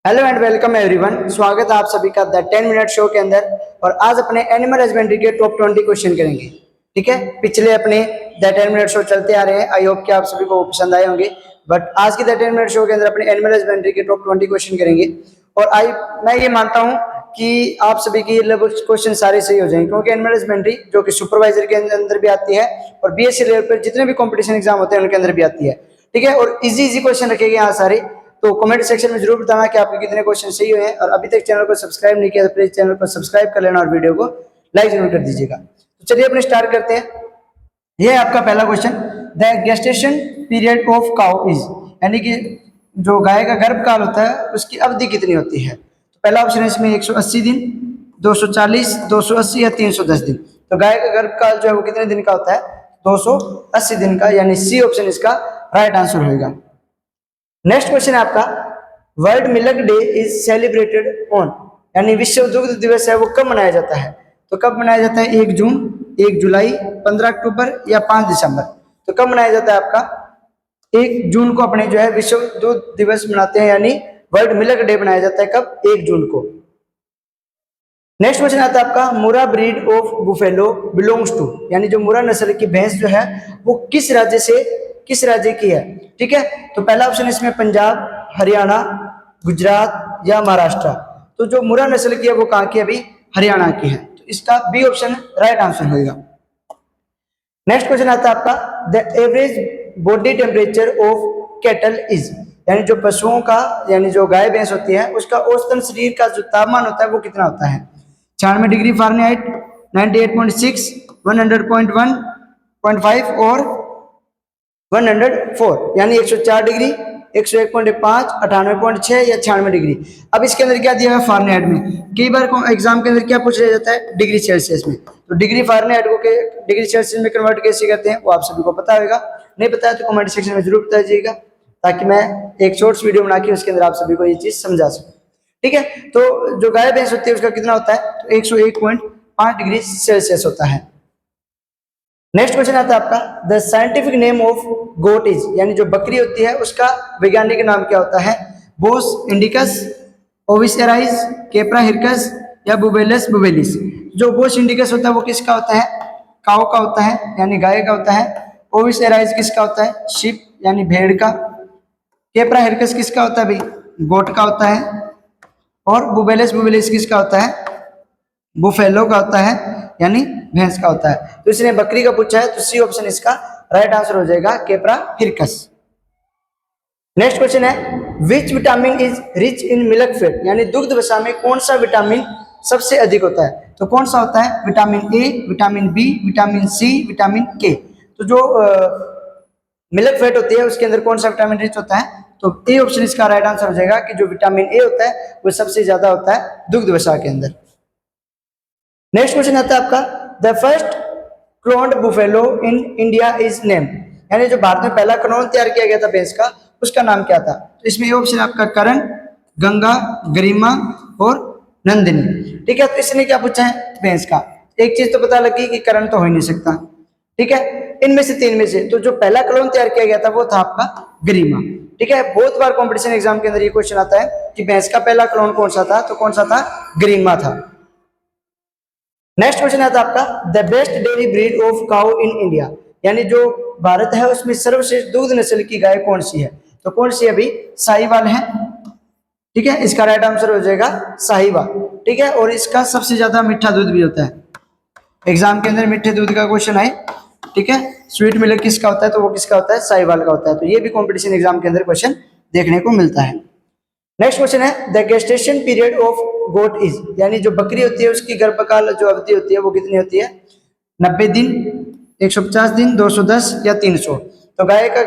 Hello and welcome everyone. स्वागत है आप सभी का द 10 मिनट शो के अंदर। और आज अपने एनिमल हस्बेंड्री के टॉप 20 क्वेश्चन करेंगे। ठीक है, पिछले अपने द 10 मिनट शो चलते आ रहे हैं। आई होप कि आप सभी को पसंद आए होंगे। बट आज की द 10 मिनट शो के अंदर अपने एनिमल हस्बेंड्री के टॉप 20 क्वेश्चन करेंगे। और मैं ये मानता हूँ कि आप सभी की लगभग क्वेश्चन सारे सही हो जाएंगे, क्योंकि एनिमल हस्बेंड्री जो कि सुपरवाइजर के अंदर भी आती है और बीएससी लेवल पर जितने भी कॉम्पिटिशन एग्जाम होते हैं उनके अंदर भी आती है। ठीक है, और इजी क्वेश्चन रखेंगे यहाँ सारे। तो कमेंट सेक्शन में जरूर बताना कि आपके कितने क्वेश्चन सही हुए हैं। और अभी तक चैनल को सब्सक्राइब नहीं किया तो प्लीज चैनल को सब्सक्राइब कर लेना और वीडियो को लाइक जरूर कर दीजिएगा। तो चलिए अपने स्टार्ट करते हैं। यह है आपका पहला question. The gestation period of cow is, यानी कि जो गाय का गर्भकाल होता है उसकी अवधि कितनी होती है। तो पहला ऑप्शन है इसमें 180 दिन, 240, 280 या 310 दिन। तो गाय का गर्भकाल जो है वो कितने दिन का होता है? 280 दिन का, यानी सी ऑप्शन इसका राइट आंसर होगा। नेक्स्ट क्वेश्चन है आपका, world milk day is celebrated on, यानी विश्व दुग्ध दिवस है वो कब मनाया जाता है? तो कब मनाया जाता है? 1 जून, 1 जुलाई, 15 अक्टूबर या 5 दिसंबर। तो कब मनाया जाता है आपका? 1 जून को अपने जो है विश्व दुग्ध दिवस मनाते हैं, यानी वर्ल्ड मिल्क डे मनाया जाता है कब? 1 जून को। नेक्स्ट क्वेश्चन आता है आपका, Murrah breed of buffalo belongs to, यानी जो मुरा नस्ल की भैंस जो है वो किस राज्य की है? ठीक है, तो पहला ऑप्शन इसमें पंजाब, हरियाणा, गुजरात या महाराष्ट्र। तो जो मुरा नस्ल की है वो कहाँ की है? अभी हरियाणा की है। तो इसका बी ऑप्शन राइट आंसर होगा। नेक्स्ट क्वेश्चन आता है आपका, the average body temperature of cattle is, यानी जो पशुओं का, यानी जो गाय भैंस होती है उसका औसतन शरीर का जो तापमान होता है वो कितना होता है? 96 डिग्री फ़ारेनहाइट, 98.6, 100.1.5 और 104, यानी 104 डिग्री, 101.5, 98.6 या 96 डिग्री। अब इसके अंदर क्या दिया है फ़ारेनहाइट में? कई बार एग्जाम के अंदर क्या पूछ लिया जाता है? डिग्री सेल्सियस में। तो डिग्री फ़ारेनहाइट को डिग्री सेल्सियस में कन्वर्ट कैसे करते हैं वो आप सभी को पता होगा। नहीं पता है तो कमेंट सेक्शन में जरूर बता दीजिएगा, ताकि मैं एक शॉर्ट्स वीडियो बना के उसके अंदर आप सभी को ये चीज समझा सकूं। ठीक है, तो जो गाय भैंस होती है उसका कितना होता है? तो 101.5 डिग्री सेल्सियस होता है। नेक्स्ट क्वेश्चन आता है आपका, the scientific name of goat is, यानी जो बकरी होती है उसका वैज्ञानिक नाम क्या होता है? Bose indicus, Ovis arise, केप्रा hircus या बुबेलस बुबेलिस। जो बोस इंडिकस होता है वो किसका होता है? काऊ का होता है, यानी गाय का होता है। ओविस एराइज किसका होता है? शिप यानी भेड़ का। केप्रा हिरकस किसका होता है? भाई गोट का होता है। और बुबेलस बुबेलिस किसका होता है? बुफेलो का होता है, यानी भैंस का होता है। तो इसने बकरी का पूछा है, तो सी ऑप्शन इसका राइट आंसर हो जाएगा, केप्रा हिरकस। नेक्स्ट क्वेश्चन है, which vitamin is rich in milk fat, यानी दुग्ध वसा में कौन सा विटामिन सबसे अधिक होता है? तो कौन सा होता है? Vitamin A, vitamin B, vitamin C, vitamin K. तो जो मिल्क फैट होती है उसके अंदर कौन सा विटामिन रिच होता है? तो ए ऑप्शन इसका राइट आंसर हो जाएगा कि जो विटामिन ए होता है वो सबसे ज्यादा होता है दुग्ध वसा के अंदर। नेक्स्ट क्वेश्चन आता है आपका, the first cloned buffalo in India is name, यानी जो भारत में पहला क्लोन तैयार किया गया था भैंस का उसका नाम क्या था? तो इसमें ऑप्शन आपका करण, गंगा, गरिमा और नंदिनी। ठीक है, तो इसने क्या पूछा है? भैंस का। एक चीज तो पता लगी कि करण तो हो ही नहीं सकता। ठीक है, इनमें से 3 में से तो जो पहला क्लोन तैयार किया गया था वो था आपका गरिमा। ठीक है, बहुत बार कंपटीशन एग्जाम के अंदर ये क्वेश्चन आता है कि भैंस का पहला क्लोन कौन सा था? तो कौन सा था? गरिमा था। नेक्स्ट क्वेश्चन आता है आपका, the best dairy breed of cow in India, यानी जो भारत है उसमें सर्वश्रेष्ठ दूध नस्ल की गाय कौन सी है? तो कौन सी अभी? साहिवाल है। ठीक है, इसका राइट आंसर हो जाएगा साहिवाल। ठीक है, और इसका सबसे ज्यादा मीठा दूध भी होता है। एग्जाम के अंदर मीठे दूध का क्वेश्चन है। ठीक है, स्वीट मिल्क किसका होता है? तो वो किसका होता है? साहिवाल का होता है। तो ये भी कॉम्पिटिशन एग्जाम के अंदर क्वेश्चन देखने को मिलता है। नेक्स्ट क्वेश्चन है, the gestation period of goat is, यानी जो बकरी होती है उसकी गर्भकाल जो अवधि होती है वो कितनी होती है? 90 दिन, 150 दिन, 210 या 300। तो गाय का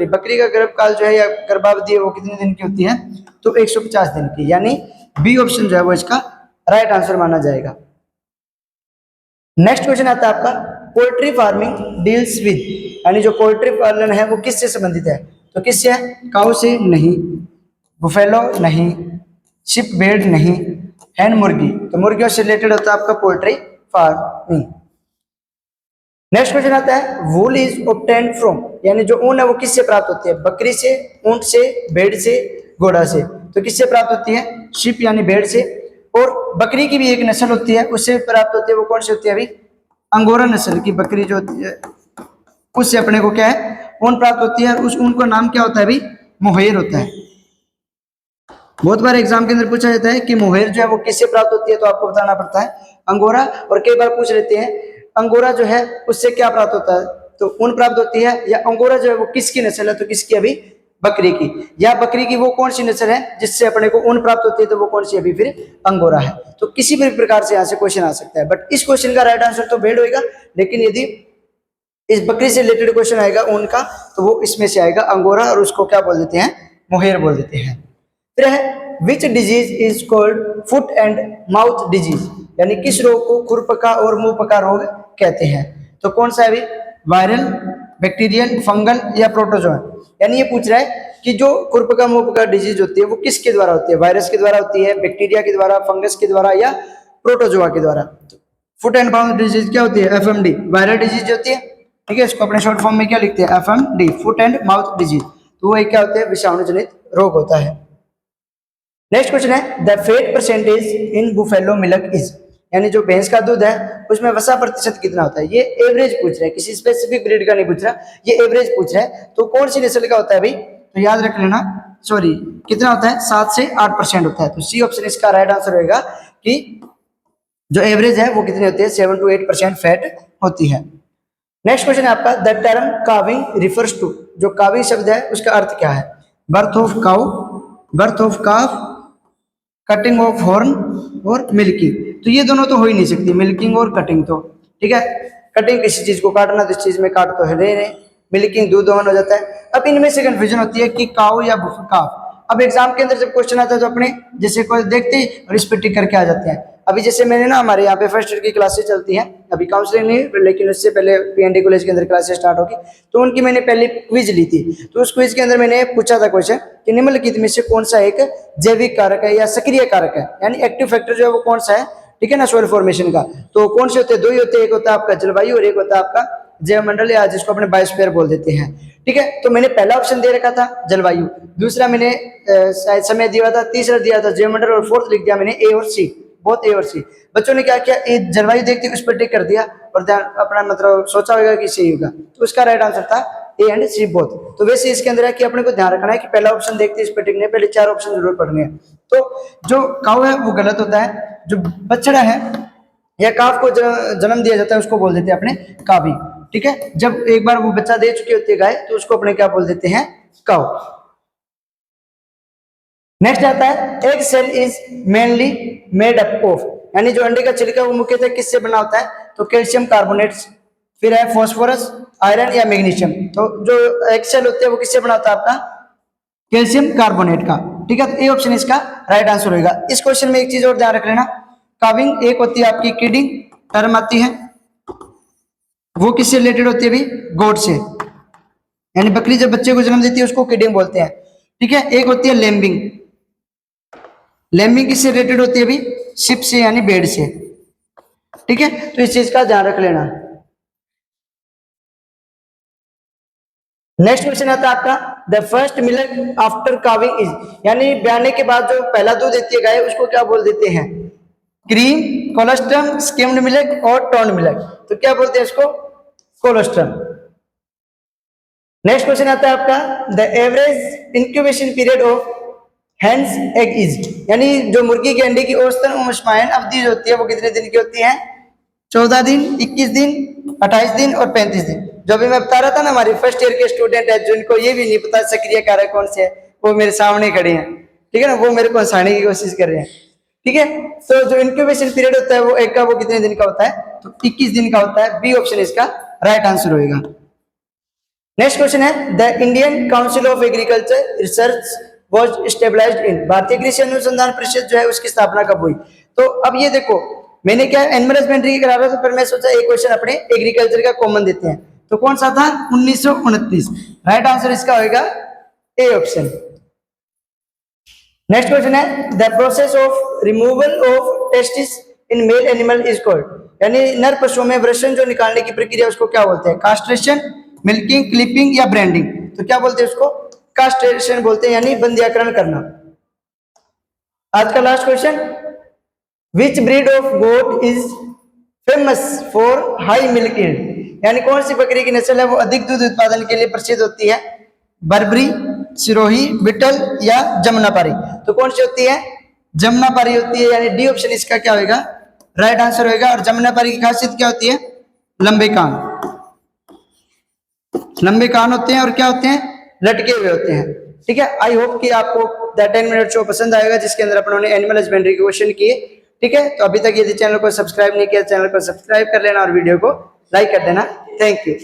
बकरी का गर्भकाल जो है या गर्भावधि है वो कितने दिन की होती है? तो 150 दिन की, यानी बी ऑप्शन जो है वो इसका राइट आंसर माना जाएगा। नेक्स्ट क्वेश्चन आता है आपका, पोल्ट्री फार्मिंग डील्स विद, यानी जो पोल्ट्री पालन है वो किससे संबंधित है? तो किससे है? काऊ से? नहीं। बुफेलो? नहीं। शिप भेड़? नहीं। हैन मुर्गी? तो मुर्गियों से रिलेटेड होता है आपका पोल्ट्री फार्मिंग। नेक्स्ट क्वेश्चन आता है, वूल इज ऑब्टेन्ड फ्रॉम, यानी जो ऊन है वो किससे प्राप्त होती है? बकरी से, ऊंट से, भेड़ से, घोड़ा से। तो किससे प्राप्त होती है? शीप यानी भेड़ से। और बकरी की भी एक नस्ल होती है, उससे प्राप्त होती है, वो कौन सी होती है? अभी अंगोरा नस्ल की बकरी जो होती है उससे अपने को क्या है? ऊन प्राप्त होती है। उस ऊन का नाम क्या होता है? अभी मोहेर होता है। बहुत बार एग्जाम के अंदर पूछा जाता है कि मोहेर जो है वो किससे प्राप्त होती है, तो आपको बताना पड़ता है अंगोरा। और कई बार पूछ लेते हैं अंगोरा जो है उससे क्या प्राप्त होता है, तो ऊन प्राप्त होती है। या अंगोरा जो है वो किसकी नस्ल है, तो किसकी? अभी बकरी की। या बकरी की वो कौन सी नस्ल है जिससे अपने को ऊन प्राप्त होती है, तो वो कौन सी? अभी फिर अंगोरा है। तो किसी भी प्रकार से यहाँ से क्वेश्चन आ सकता है, बट इस क्वेश्चन का राइट आंसर तो भेड़ होगा। लेकिन यदि इस बकरी से रिलेटेड क्वेश्चन आएगा ऊन का, तो वो इसमें से आएगा अंगोरा, और उसको क्या बोल देते हैं? मोहेर बोल देते हैं। फिर है which disease is called foot and mouth disease, यानी किस रोग को खुरपका और मुंहपका रोग कहते हैं। तो कौन सा है अभी? वायरल, बैक्टीरियल, फंगल या प्रोटोजोआ। यानी ये पूछ रहा है कि जो खुरपका मुंहपका डिजीज होती है वो किसके द्वारा होती है? वायरस के द्वारा होती है, बैक्टीरिया के द्वारा, फंगस के द्वारा, या प्रोटोजोआ के द्वारा। फुट एंड माउथ डिजीज क्या होती है? एफएमडी, वायरल डिजीज होती है। ठीक है, इसको अपने शॉर्ट फॉर्म में क्या लिखते हैं? FMD, foot and mouth disease. तो वो एक क्या होते हैं? विषाणु जनित रोग होता है। नेक्स्ट क्वेश्चन है the fat percentage in buffalo milk is, यानी जो भैंस का दूध है उसमें वसा प्रतिशत कितना होता है? ये एवरेज पूछ रहा है, किसी स्पेसिफिक ब्रीड का नहीं पूछ रहा, ये एवरेज पूछ रहा है। तो कौन सी नस्ल का होता है अभी? तो याद रख लेना, सॉरी कितना होता है? 7 से 8% होता है। तो सी ऑप्शन इसका राइट आंसर होगा कि जो एवरेज है वो कितनी होती है? 7 to 8% फैट होती है। नेक्स्ट क्वेश्चन है आपका the term calving refers to, जो काविंग शब्द है उसका अर्थ क्या है? Birth of cow, birth of calf, cutting of horn और मिल्किंग। तो ये दोनों तो हो ही नहीं सकती, मिल्किंग और कटिंग तो। ठीक है, कटिंग किसी चीज को काटना, तो इस चीज में काट तो है नहीं। मिल्किंग दूध दोहन हो जाता है। अब इनमें से कंफ्यूजन होती है कि काउ या काफ। अब एग्जाम के अंदर जब क्वेश्चन आता है तो अपने जैसे कोई देखते ही और इस पे टिक करके आ जाते हैं। अभी जैसे मैंने ना, हमारे यहाँ पे फर्स्ट ईयर की क्लासेस चलती हैं, अभी काउंसलिंग नहीं लेकिन उससे पहले पीएनडी कॉलेज के अंदर क्लासेस स्टार्ट होगी, तो उनकी मैंने पहले क्विज ली थी। तो उस क्विज के अंदर मैंने पूछा था क्वेश्चन कि निम्नलिखित में से कौन सा एक जैविक कारक है या सक्रिय कारक है, यानी एक्टिव फैक्टर जो है वो कौन सा है? ठीक है ना, सोइल फॉर्मेशन का। तो कौन से होते हैं? दो ही होते हैं, एक होता है आपका जलवायु और एक होता है आपका जैव मंडल, या जिसको अपने बायोस्फीयर बोल देते हैं। ठीक है, तो मैंने पहला ऑप्शन दे रखा था जलवायु, दूसरा मैंने शायद समय दिया था, तीसरा दिया था जैव मंडल, और फोर्थ लिख दिया मैंने ए और सी, बोथ ए और सी। बच्चों ने क्या किया? ए जलवायु देखते उस पर टिक कर दिया और ध्यान अपना मतलब सोचा होगा कि सही होगा, तो उसका राइट आंसर था ए एंड सी बोथ। तो वैसे इसके अंदर है कि अपने को ध्यान रखना है कि पहला ऑप्शन देखते इस पर टिकने, पहले 4 ऑप्शन जरूर पढ़ने हैं। तो जो काऊ है वो गलत होता है, जो बछड़ा है या काफ को जन्म दिया जाता है उसको बोल देते हैं अपने कावी। ठीक है, जब एक बार वो बच्चा दे चुकी होती है गाय, तो उसको अपने क्या बोल देते हैं? काऊ। नेक्स्ट आता है egg cell is mainly made up of, यानी जो अंडे का छिलका वो मुख्यतः किससे बना होता है? तो कैल्शियम कार्बोनेट्स, फिर है फॉस्फोरस, आयरन या मैग्नीशियम। तो जो एग सेल होते हैं वो किससे बना होता है? आपका कैल्शियम कार्बोनेट का। ठीक है, तो ए ऑप्शन इसका राइट आंसर होगा। इस क्वेश्चन में एक चीज और ध्यान रख लेना, काविंग एक होती है आपकी किडिंग टर्म आती है, वो किससे रिलेटेड होती है? अभी गोट से, यानी बकरी जब बच्चे को जन्म देती है उसको किडिंग बोलते हैं। ठीक है, एक होती है लैम्बिंग, लैम्बिंग किससे रिलेटेड होती है? अभी शिप से यानी भेड़ से। ठीक है, तो इस चीज का ध्यान रख लेना। नेक्स्ट क्वेश्चन आता है आपका the first milk after calving is, यानी ब्याने के बाद जो पहला दूध देती है गाय उसको क्या बोल देते हैं? क्रीम, कोलेस्ट्रम, स्किम्ड मिल्क और टोन्ड मिल्क। तो क्या बोलते हैं इसको? कोलेस्ट्रम। नेक्स्ट क्वेश्चन आता है आपका the average incubation period of hen's egg is, यानी जो मुर्गी के अंडे की औसतन उष्मायन अवधि जो होती है वो कितने दिन की होती है? 14 दिन, 21 दिन, 28 दिन और 35 दिन। जो अभी मैं बता रहा था ना, हमारे फर्स्ट ईयर के स्टूडेंट है जिनको ये भी नहीं पता सक्रिय कारक कौन से है, वो मेरे सामने खड़े हैं। ठीक है ना, वो मेरे को हंसाने की कोशिश कर रहे हैं। ठीक है, तो जो इंक्यूबेशन पीरियड होता है वो एग का वो कितने दिन का होता है? तो 21 दिन का होता है। बी ऑप्शन इसका राइट आंसर होगा। नेक्स्ट क्वेश्चन है the Indian council of agriculture research was stabilised in, भारतीय कृषि अनुसंधान परिषद जो है उसकी स्थापना कब हुई? तो अब ये देखो, मैंने क्या एनिमल हस्बेंड्री करा रहा था, फिर मैं सोचा एक क्वेश्चन अपने एग्रीकल्चर का कॉमन देते हैं। तो कौन सा था? 1929। राइट आंसर इसका होगा ए ऑप्शन। नेक्स्ट क्वेश्चन है the process of removal of testis in male animal is called, यानी नर पशुओं में वृषण जो निकालने की प्रक्रिया उसको क्या बोलते हैं? कास्ट्रेशन, मिल्किंग, क्लिपिंग या ब्रांडिंग। तो क्या बोलते हैं उसको? कास्ट्रेशन बोलते हैं, यानी बंध्याकरण करना। आज का last question, which breed of goat is famous for high milk yield, यानी कौन सी बकरी की नस्ल है वो अधिक दूध उत्पादन के लिए प्रसिद्ध होती है? बर्बरी, सिरोही, बिटल या जमुनापारी? तो कौन सी होती है? जमुनापारी होती है, यानी डी ऑप्शन इसका क्या होगा? राइट आंसर होगा। और जमुनापारी की खासियत क्या होती है? लंबे कान, लंबे कान होते हैं और क्या होते हैं? लटके हुए होते हैं। ठीक है, आई होप कि आपको द 10 मिनट शो पसंद आएगा, जिसके अंदर अपनों ने एनिमल हस्बेंड्री के क्वेश्चन किए। ठीक है, तो अभी तक यदि चैनल को सब्सक्राइब नहीं किया, चैनल को सब्सक्राइब कर लेना और वीडियो को लाइक कर देना। Thank you.